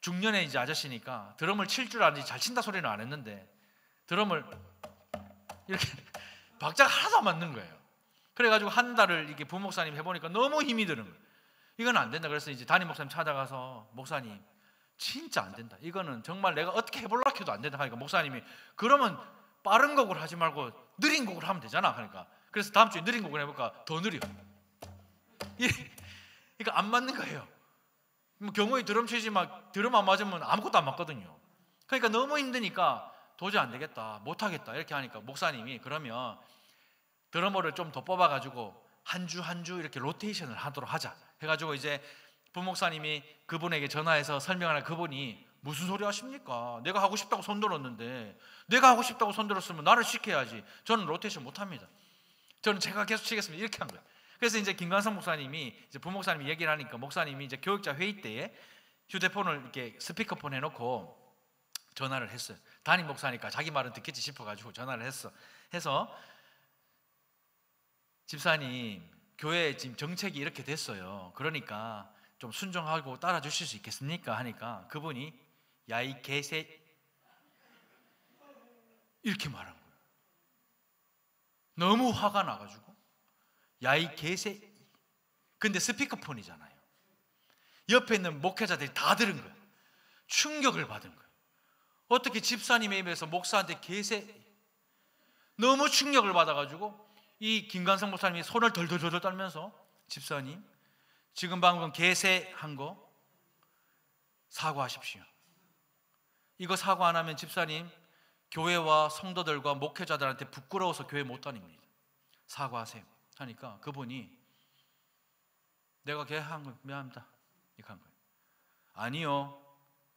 중년의 이제 아저씨니까 드럼을 칠 줄 아는지 잘 친다 소리는 안 했는데 드럼을 이렇게 박자가 하나도 안 맞는 거예요. 그래가지고 한 달을 이게 부목사님 해보니까 너무 힘이 드는 거예요. 이건 안 된다. 그래서 이제 담임 목사님 찾아가서 목사님 진짜 안 된다. 이거는 정말 내가 어떻게 해보려고 해도 안 된다 하니까 목사님이 그러면 빠른 곡을 하지 말고 느린 곡을 하면 되잖아. 그러니까 그래서 다음 주에 느린 곡을 해볼까? 더 느려. 그러니까 안 맞는 거예요. 경호에 드럼 치지 막 드럼 안 맞으면 아무것도 안 맞거든요. 그러니까 너무 힘드니까 도저히 안 되겠다, 못 하겠다 이렇게 하니까 목사님이 그러면 드러머를 좀 더 뽑아가지고 한 주 한 주 이렇게 로테이션을 하도록 하자 해가지고 이제 부목사님이 그분에게 전화해서 설명하는 그분이 무슨 소리 하십니까? 내가 하고 싶다고 손들었는데 내가 하고 싶다고 손들었으면 나를 시켜야지. 저는 로테이션 못합니다. 저는 제가 계속 치겠습니다. 이렇게 한 거예요. 그래서 이제 김관성 목사님이 이제 부목사님이 얘기를 하니까 목사님이 이제 교육자 회의 때에 휴대폰을 이렇게 스피커폰 해놓고 전화를 했어요. 담임 목사니까 자기 말은 듣겠지 싶어가지고 전화를 해서 집사님 교회 지금 정책이 이렇게 됐어요. 그러니까 좀 순종하고 따라 주실 수 있겠습니까? 하니까 그분이 야 이 개새 이렇게 말한 거예요. 너무 화가 나가지고 야 이 개새. 근데 스피커폰이잖아요. 옆에 있는 목회자들이 다 들은 거예요. 충격을 받은 거예요. 어떻게 집사님의 입에서 목사한테 개새. 너무 충격을 받아가지고 이 김관성 목사님이 손을 덜덜덜 떨면서 집사님 지금 방금 개새한 거 사과하십시오. 이거 사과 안 하면 집사님 교회와 성도들과 목회자들한테 부끄러워서 교회 못 다닙니다. 사과하세요 하니까 그분이 내가 개한 거 미안합니다 이렇게 한 거예요. 아니요,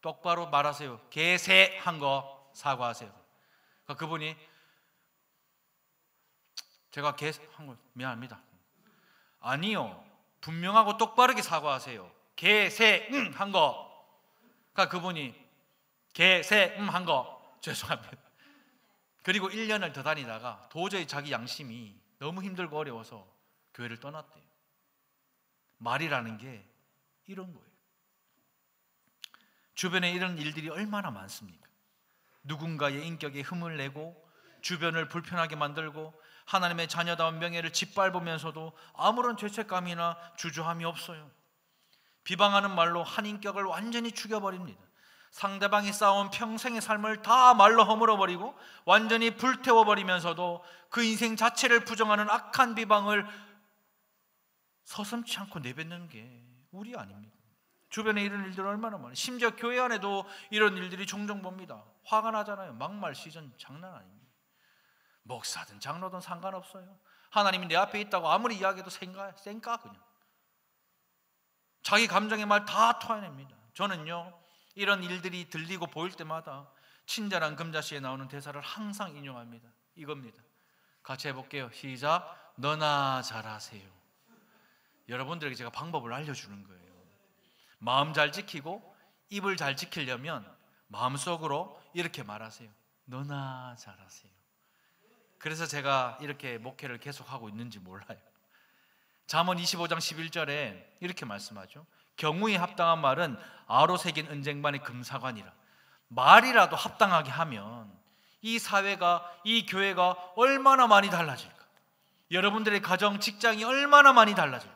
똑바로 말하세요. 개새한 거 사과하세요. 그러니까 그분이 제가 개새한 거 미안합니다. 아니요, 분명하고 똑바르게 사과하세요. 개새한 거. 그러니까 그분이 개새한 거 죄송합니다. 그리고 1년을 더 다니다가 도저히 자기 양심이 너무 힘들고 어려워서 교회를 떠났대요. 말이라는 게 이런 거예요. 주변에 이런 일들이 얼마나 많습니까? 누군가의 인격에 흠을 내고 주변을 불편하게 만들고 하나님의 자녀다운 명예를 짓밟으면서도 아무런 죄책감이나 주저함이 없어요. 비방하는 말로 한 인격을 완전히 죽여버립니다. 상대방이 쌓아온 평생의 삶을 다 말로 허물어버리고 완전히 불태워버리면서도 그 인생 자체를 부정하는 악한 비방을 서슴지 않고 내뱉는 게 우리 아닙니까? 주변에 이런 일들 얼마나 많아요. 심지어 교회 안에도 이런 일들이 종종 봅니다. 화가 나잖아요. 막말 시즌 장난 아닙니다. 목사든 장로든 상관없어요. 하나님이 내 앞에 있다고 아무리 이야기해도 쌩까 그냥 자기 감정의 말 다 토해냅니다. 저는요 이런 일들이 들리고 보일 때마다 친절한 금자씨에 나오는 대사를 항상 인용합니다. 이겁니다. 같이 해볼게요. 시작. 너나 잘하세요. 여러분들에게 제가 방법을 알려주는 거예요. 마음 잘 지키고 입을 잘 지키려면 마음속으로 이렇게 말하세요. 너나 잘하세요. 그래서 제가 이렇게 목회를 계속하고 있는지 몰라요. 잠언 25장 11절에 이렇게 말씀하죠. 경우에 합당한 말은 아로 새긴 은쟁반의 금사관이라. 말이라도 합당하게 하면 이 사회가, 이 교회가 얼마나 많이 달라질까? 여러분들의 가정, 직장이 얼마나 많이 달라질까?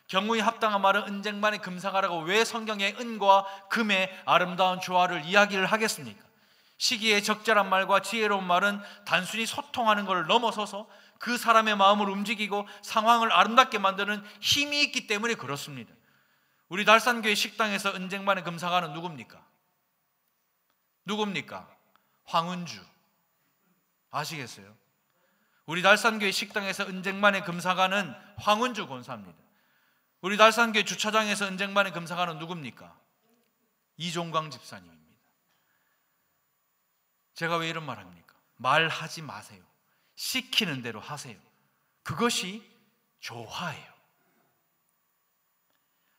경우에 합당한 말은 은쟁반의 금사가라고 왜 성경에 은과 금의 아름다운 조화를 이야기를 하겠습니까? 시기에 적절한 말과 지혜로운 말은 단순히 소통하는 것을 넘어서서 그 사람의 마음을 움직이고 상황을 아름답게 만드는 힘이 있기 때문에 그렇습니다. 우리 달산교회 식당에서 은쟁반의 금사가는 누굽니까? 누굽니까? 황은주. 아시겠어요? 우리 달산교회 식당에서 은쟁반의 금사가는 황은주 권사입니다. 우리 달산교회 주차장에서 은쟁반의 금사가는 누굽니까? 이종광 집사님입니다. 제가 왜 이런 말 합니까? 말하지 마세요. 시키는 대로 하세요. 그것이 조화예요.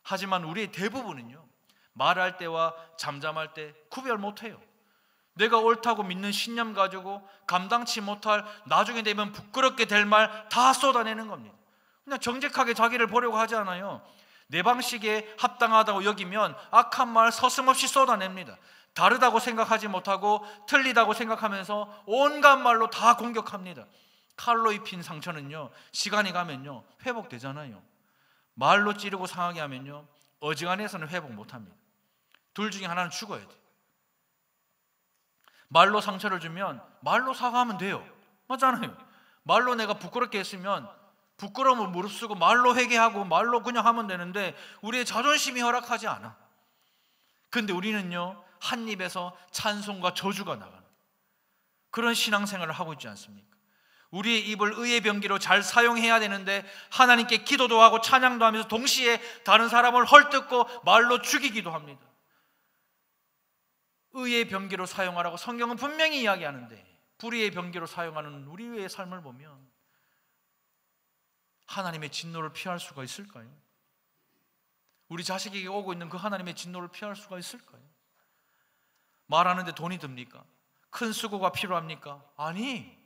하지만 우리의 대부분은요, 말할 때와 잠잠할 때 구별 못해요. 내가 옳다고 믿는 신념 가지고 감당치 못할, 나중에 되면 부끄럽게 될 말 다 쏟아내는 겁니다. 그냥 정직하게 자기를 보려고 하지 않아요. 내 방식에 합당하다고 여기면 악한 말 서슴없이 쏟아냅니다. 다르다고 생각하지 못하고 틀리다고 생각하면서 온갖 말로 다 공격합니다. 칼로 입힌 상처는요, 시간이 가면요 회복되잖아요. 말로 찌르고 상하게 하면요, 어지간해서는 회복 못합니다. 둘 중에 하나는 죽어야 돼요. 말로 상처를 주면 말로 사과하면 돼요. 맞잖아요. 말로 내가 부끄럽게 했으면 부끄러움을 무릅쓰고 말로 회개하고 말로 그냥 하면 되는데 우리의 자존심이 허락하지 않아. 근데 우리는요, 한 입에서 찬송과 저주가 나가는 그런 신앙생활을 하고 있지 않습니까? 우리의 입을 의의 병기로 잘 사용해야 되는데 하나님께 기도도 하고 찬양도 하면서 동시에 다른 사람을 헐뜯고 말로 죽이기도 합니다. 의의 병기로 사용하라고 성경은 분명히 이야기하는데 불의의 병기로 사용하는 우리의 삶을 보면 하나님의 진노를 피할 수가 있을까요? 우리 자식에게 오고 있는 그 하나님의 진노를 피할 수가 있을까요? 말하는데 돈이 듭니까? 큰 수고가 필요합니까? 아니.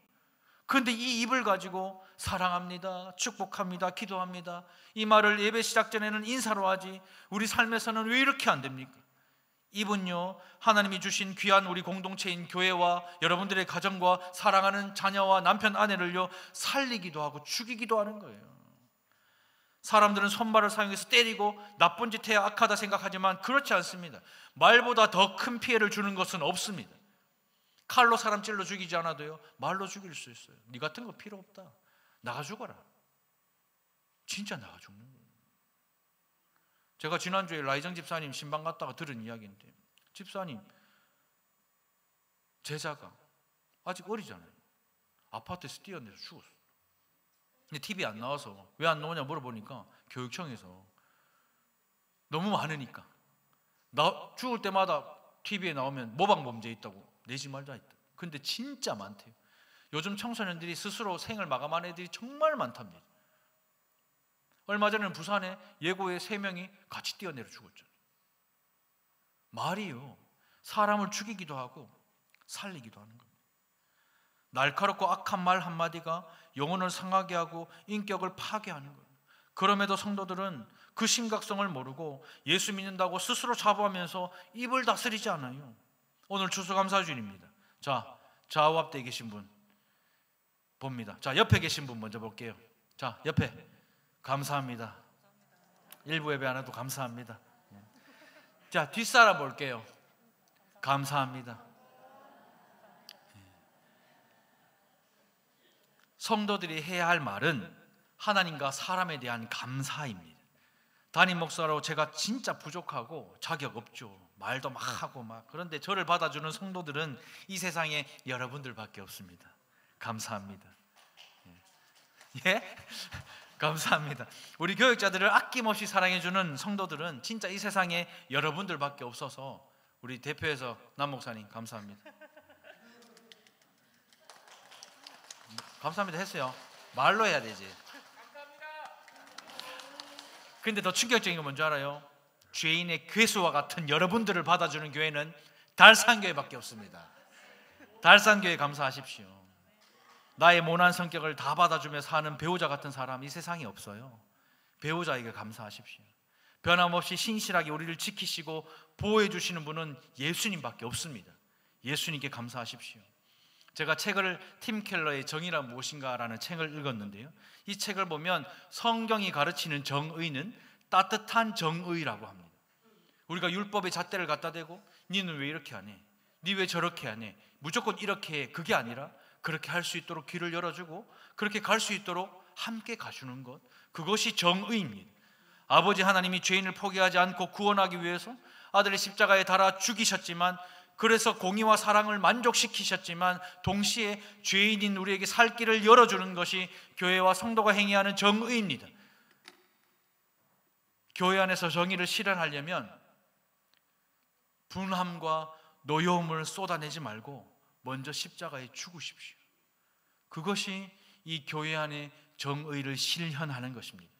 그런데 이 입을 가지고 사랑합니다, 축복합니다, 기도합니다, 이 말을 예배 시작 전에는 인사로 하지 우리 삶에서는 왜 이렇게 안 됩니까? 입은요, 하나님이 주신 귀한 우리 공동체인 교회와 여러분들의 가정과 사랑하는 자녀와 남편 아내를요 살리기도 하고 죽이기도 하는 거예요. 사람들은 손발을 사용해서 때리고 나쁜 짓 해야 악하다 생각하지만 그렇지 않습니다. 말보다 더 큰 피해를 주는 것은 없습니다. 칼로 사람 찔러 죽이지 않아도요 말로 죽일 수 있어요. 네 같은 거 필요 없다, 나가 죽어라. 진짜 나가 죽는 거예요. 제가 지난주에 라이정 집사님 신방 갔다가 들은 이야기인데, 집사님 제자가 아직 어리잖아요. 아파트에서 뛰어내려 죽었어요. 근데 TV 안 나와서 왜 안 나오냐 물어보니까 교육청에서 너무 많으니까 나 죽을 때마다 TV에 나오면 모방범죄 있다고 내지 말자 했다. 근데 진짜 많대요. 요즘 청소년들이 스스로 생을 마감한 애들이 정말 많답니다. 얼마 전에는 부산에 예고의 3명이 같이 뛰어내려 죽었잖아요. 말이요, 사람을 죽이기도 하고 살리기도 하는 겁니다. 날카롭고 악한 말 한마디가 영혼을 상하게 하고 인격을 파괴하는 거예요. 그럼에도 성도들은 그 심각성을 모르고 예수 믿는다고 스스로 자부하면서 입을 다스리지 않아요. 오늘 추수감사주일입니다. 자, 좌우 앞에 계신 분 봅니다. 자, 옆에 계신 분 먼저 볼게요. 자, 옆에 감사합니다. 일부 예배 안 해도 감사합니다. 자, 뒷사람 볼게요. 감사합니다. 성도들이 해야 할 말은 하나님과 사람에 대한 감사입니다. 담임 목사로 제가 진짜 부족하고 자격 없죠. 말도 막 하고 막. 그런데 저를 받아주는 성도들은 이 세상에 여러분들밖에 없습니다. 감사합니다. 예? 감사합니다. 우리 교육자들을 아낌없이 사랑해주는 성도들은 진짜 이 세상에 여러분들밖에 없어서 우리 대표에서 남 목사님 감사합니다. 감사합니다 했어요. 말로 해야 되지. 근데 더 충격적인 건 뭔지 알아요? 죄인의 괴수와 같은 여러분들을 받아주는 교회는 달산교회밖에 없습니다. 달산교회 감사하십시오. 나의 모난 성격을 다 받아주며 사는 배우자 같은 사람 이 세상에 없어요. 배우자에게 감사하십시오. 변함없이 신실하게 우리를 지키시고 보호해 주시는 분은 예수님밖에 없습니다. 예수님께 감사하십시오. 제가 책을 팀 켈러의 정의란 무엇인가라는 책을 읽었는데요, 이 책을 보면 성경이 가르치는 정의는 따뜻한 정의라고 합니다. 우리가 율법의 잣대를 갖다 대고 니는 왜 이렇게 하니? 니 왜 저렇게 하니? 무조건 이렇게 해. 그게 아니라 그렇게 할 수 있도록 길을 열어주고 그렇게 갈 수 있도록 함께 가주는 것, 그것이 정의입니다. 아버지 하나님이 죄인을 포기하지 않고 구원하기 위해서 아들의 십자가에 달아 죽이셨지만, 그래서 공의와 사랑을 만족시키셨지만, 동시에 죄인인 우리에게 살 길을 열어주는 것이 교회와 성도가 행해하는 정의입니다. 교회 안에서 정의를 실현하려면 분함과 노여움을 쏟아내지 말고 먼저 십자가에 죽으십시오. 그것이 이 교회 안에 정의를 실현하는 것입니다.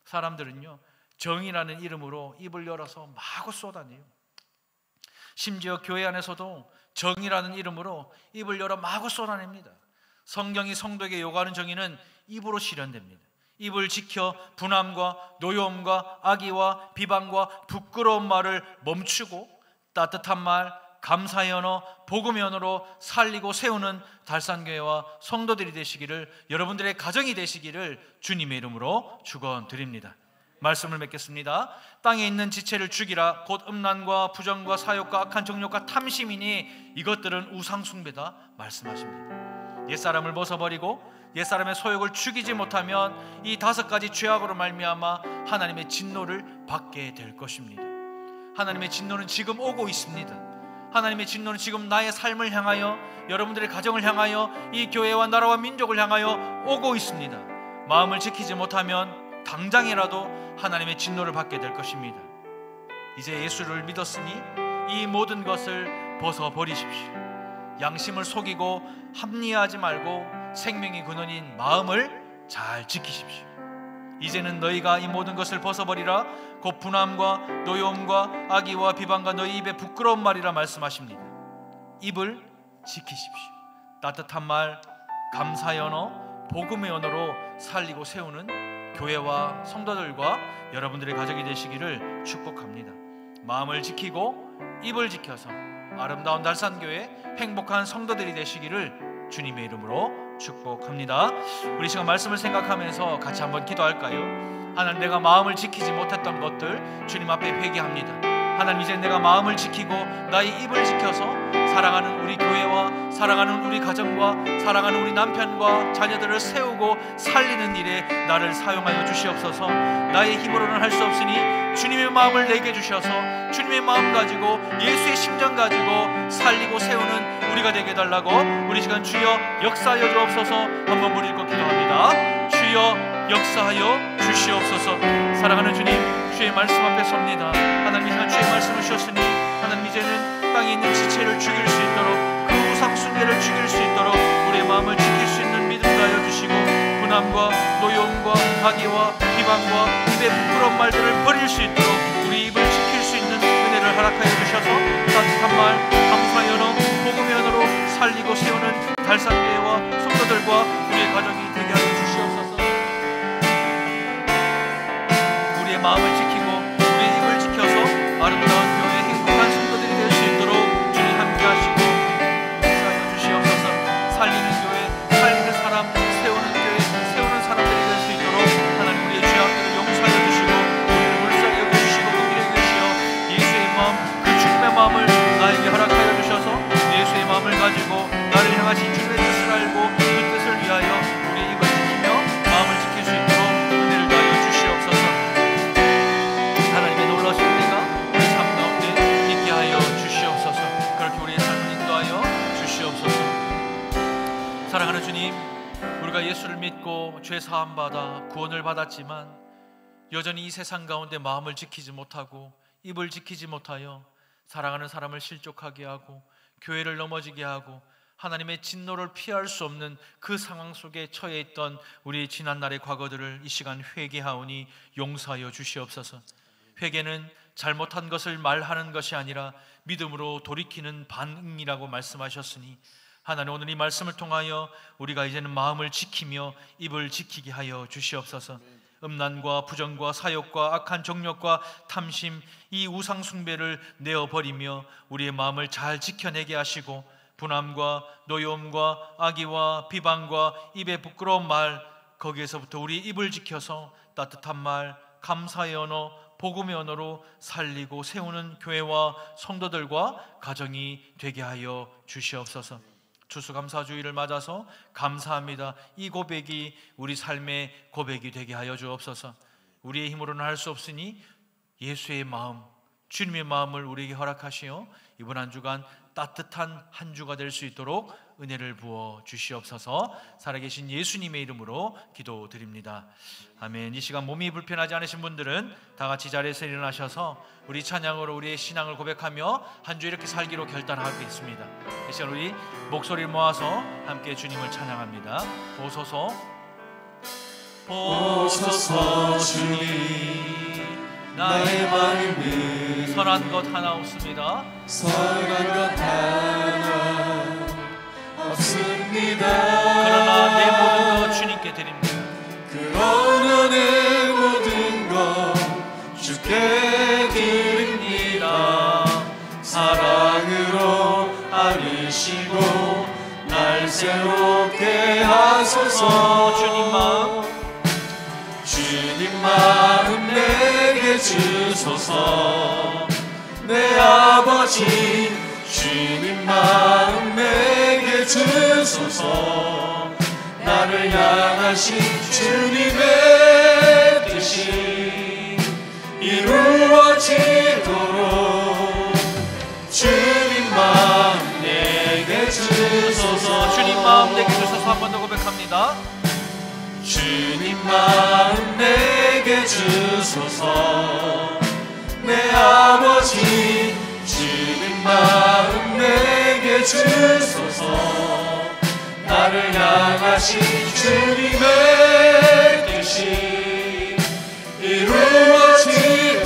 사람들은요, 정의라는 이름으로 입을 열어서 마구 쏟아내요. 심지어 교회 안에서도 정의라는 이름으로 입을 열어 마구 쏟아냅니다. 성경이 성도에게 요구하는 정의는 입으로 실현됩니다. 입을 지켜 분함과 노여움과 악의와 비방과 부끄러운 말을 멈추고 따뜻한 말, 감사의 언어, 복음의 언어로 살리고 세우는 달산교회와 성도들이 되시기를, 여러분들의 가정이 되시기를 주님의 이름으로 축원드립니다. 말씀을 맺겠습니다. 땅에 있는 지체를 죽이라. 곧 음란과 부정과 사욕과 악한 정욕과 탐심이니 이것들은 우상 숭배다 말씀하십니다. 옛사람을 벗어버리고 옛사람의 소욕을 죽이지 못하면 이 5가지 죄악으로 말미암아 하나님의 진노를 받게 될 것입니다. 하나님의 진노는 지금 오고 있습니다. 하나님의 진노는 지금 나의 삶을 향하여, 여러분들의 가정을 향하여, 이 교회와 나라와 민족을 향하여 오고 있습니다. 마음을 지키지 못하면 당장이라도 하나님의 진노를 받게 될 것입니다. 이제 예수를 믿었으니 이 모든 것을 벗어버리십시오. 양심을 속이고 합리화하지 말고 생명의 근원인 마음을 잘 지키십시오. 이제는 너희가 이 모든 것을 벗어버리라. 곧 분함과 노여움과 악의와 비방과 너희 입에 부끄러운 말이라 말씀하십니다. 입을 지키십시오. 따뜻한 말, 감사의 언어, 복음의 언어로 살리고 세우는 교회와 성도들과 여러분들의 가족이 되시기를 축복합니다. 마음을 지키고 입을 지켜서 아름다운 달산교회 행복한 성도들이 되시기를 주님의 이름으로 축복합니다. 우리 시간 말씀을 생각하면서 같이 한번 기도할까요? 하나님, 내가 마음을 지키지 못했던 것들 주님 앞에 회개합니다. 하나님, 이제 내가 마음을 지키고 나의 입을 지켜서 사랑하는 우리 교회와 사랑하는 우리 가정과 사랑하는 우리 남편과 자녀들을 세우고 살리는 일에 나를 사용하여 주시옵소서. 나의 힘으로는 할 수 없으니 주님의 마음을 내게 주셔서 주님의 마음 가지고 예수의 심정 가지고 살리고 세우는 우리가 되게 해달라고 우리 시간 주여 역사하여 주옵소서 한번 무리 읽고 기도합니다. 주여 역사하여 주시옵소서. 사랑하는 주님, 주의 말씀 앞에 섭니다. 하나님, 이 시간 주의 말씀을 주셨으니 하나님, 이제는 땅에 있는 지체를 죽일 수 있도록, 그 우상 숭배를 죽일 수 있도록 우리의 마음을 지킬 수 있는 믿음 다하여 주시고, 분함과 노여움과 악의와 비방과 입의 부끄러운 말들을 버릴 수 있도록 우리 입을 지킬 수 있는 은혜를 허락하여 주셔서 따뜻한 말, 감사의 언어, 복음의 언어로 살리고 세우는 달산교회와 성도들과 우리의 가정이 되게 하여 주시옵소서. 우리의 마음을 지키고 우리의 입을 지켜서 아름다운 교회 행복한 성도들이 될 수 있도록 주님 함께 하시고 역사하여 주시옵소서. 살리는 교회, 살리는 사람, 세우는 교회, 세우는 사람들이 될 수 있도록 하나님, 우리의 죄악들을 용서하여 주시고 우리를 불쌍히 여겨주시고 긍휼히 여기시어 예수의 마음, 그 주님의 마음을 나에게 허락하여 주셔서 예수의 마음을 가지고 나를 향하신 주님의 뜻을 알고 그 뜻을 위하여 우리의 입을 지키며 마음을 지킬 수 있도록 은혜를 더하여 주시옵소서. 하나님의 놀라신 은혜가 우리 삶 가운데 있게 하여 주시옵소서. 그렇게 우리의 삶을 인도하여 주시옵소서. 사랑하는 주님, 우리가 예수를 믿고 죄 사함 받아 구원을 받았지만 여전히 이 세상 가운데 마음을 지키지 못하고 입을 지키지 못하여 사랑하는 사람을 실족하게 하고 교회를 넘어지게 하고 하나님의 진노를 피할 수 없는 그 상황 속에 처해 있던 우리의 지난날의 과거들을 이 시간 회개하오니 용서하여 주시옵소서. 회개는 잘못한 것을 말하는 것이 아니라 믿음으로 돌이키는 반응이라고 말씀하셨으니 하나님, 오늘 이 말씀을 통하여 우리가 이제는 마음을 지키며 입을 지키게 하여 주시옵소서. 음란과 부정과 사욕과 악한 정욕과 탐심, 이 우상 숭배를 내어버리며 우리의 마음을 잘 지켜내게 하시고 분함과 노여움과 악의와 비방과 입에 부끄러운 말, 거기에서부터 우리 입을 지켜서 따뜻한 말, 감사의 언어, 복음의 언어로 살리고 세우는 교회와 성도들과 가정이 되게 하여 주시옵소서. 추수감사주의를 맞아서 감사합니다. 이 고백이 우리 삶의 고백이 되게 하여 주옵소서. 우리의 힘으로는 할 수 없으니 예수의 마음, 주님의 마음을 우리에게 허락하시어 이번 한 주간 따뜻한 한 주가 될 수 있도록 은혜를 부어 주시옵소서. 살아계신 예수님의 이름으로 기도드립니다. 아멘. 이 시간 몸이 불편하지 않으신 분들은 다 같이 자리에서 일어나셔서 우리 찬양으로 우리의 신앙을 고백하며 한 주 이렇게 살기로 결단하겠습니다. 이 시간 우리 목소리를 모아서 함께 주님을 찬양합니다. 보소서 보소서 주님, 나의 마음은 선한 것 하나 없습니다. 선한 것 하나 없습니다. 그러나 내 모든 것 주님께 드립니다. 그러나 내 모든 것 주께 드립니다. 사랑으로 안으시고 날 새롭게 하소서. 주님 마음 내게 주소서. 내 아버지 주님 마음 내게 주소서. 나를 향하신 주님의 뜻이 이루어지도록 주님 마음 내게 주소서. 주님 마음 내게 주소서. 한 번 더 고백합니다. 주님 마음 내게 주소서. 내 아버지 주님 마음 내게 주소서. 나를 향하신 주님의 뜻이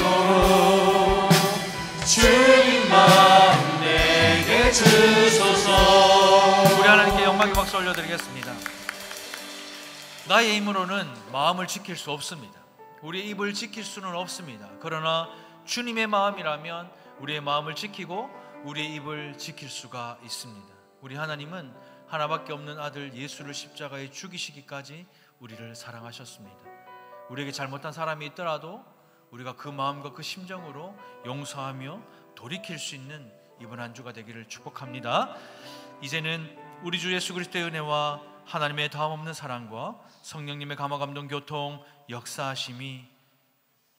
이루어지도록 주님 마음 내게 주소서. 우리 하나님께 영광의 박수 올려드리겠습니다. 나의 힘으로는 마음을 지킬 수 없습니다. 우리의 입을 지킬 수는 없습니다. 그러나 주님의 마음이라면 우리의 마음을 지키고 우리의 입을 지킬 수가 있습니다. 우리 하나님은 하나밖에 없는 아들 예수를 십자가에 죽이시기까지 우리를 사랑하셨습니다. 우리에게 잘못한 사람이 있더라도 우리가 그 마음과 그 심정으로 용서하며 돌이킬 수 있는 이번 한 주가 되기를 축복합니다. 이제는 우리 주 예수 그리스도의 은혜와 하나님의 다함없는 사랑과 성령님의 감화감동 교통 역사하심이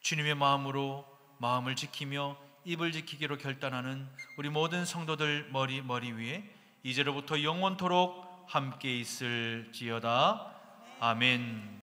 주님의 마음으로 마음을 지키며 입을 지키기로 결단하는 우리 모든 성도들 머리 위에 이제로부터 영원토록 함께 있을지어다. 아멘.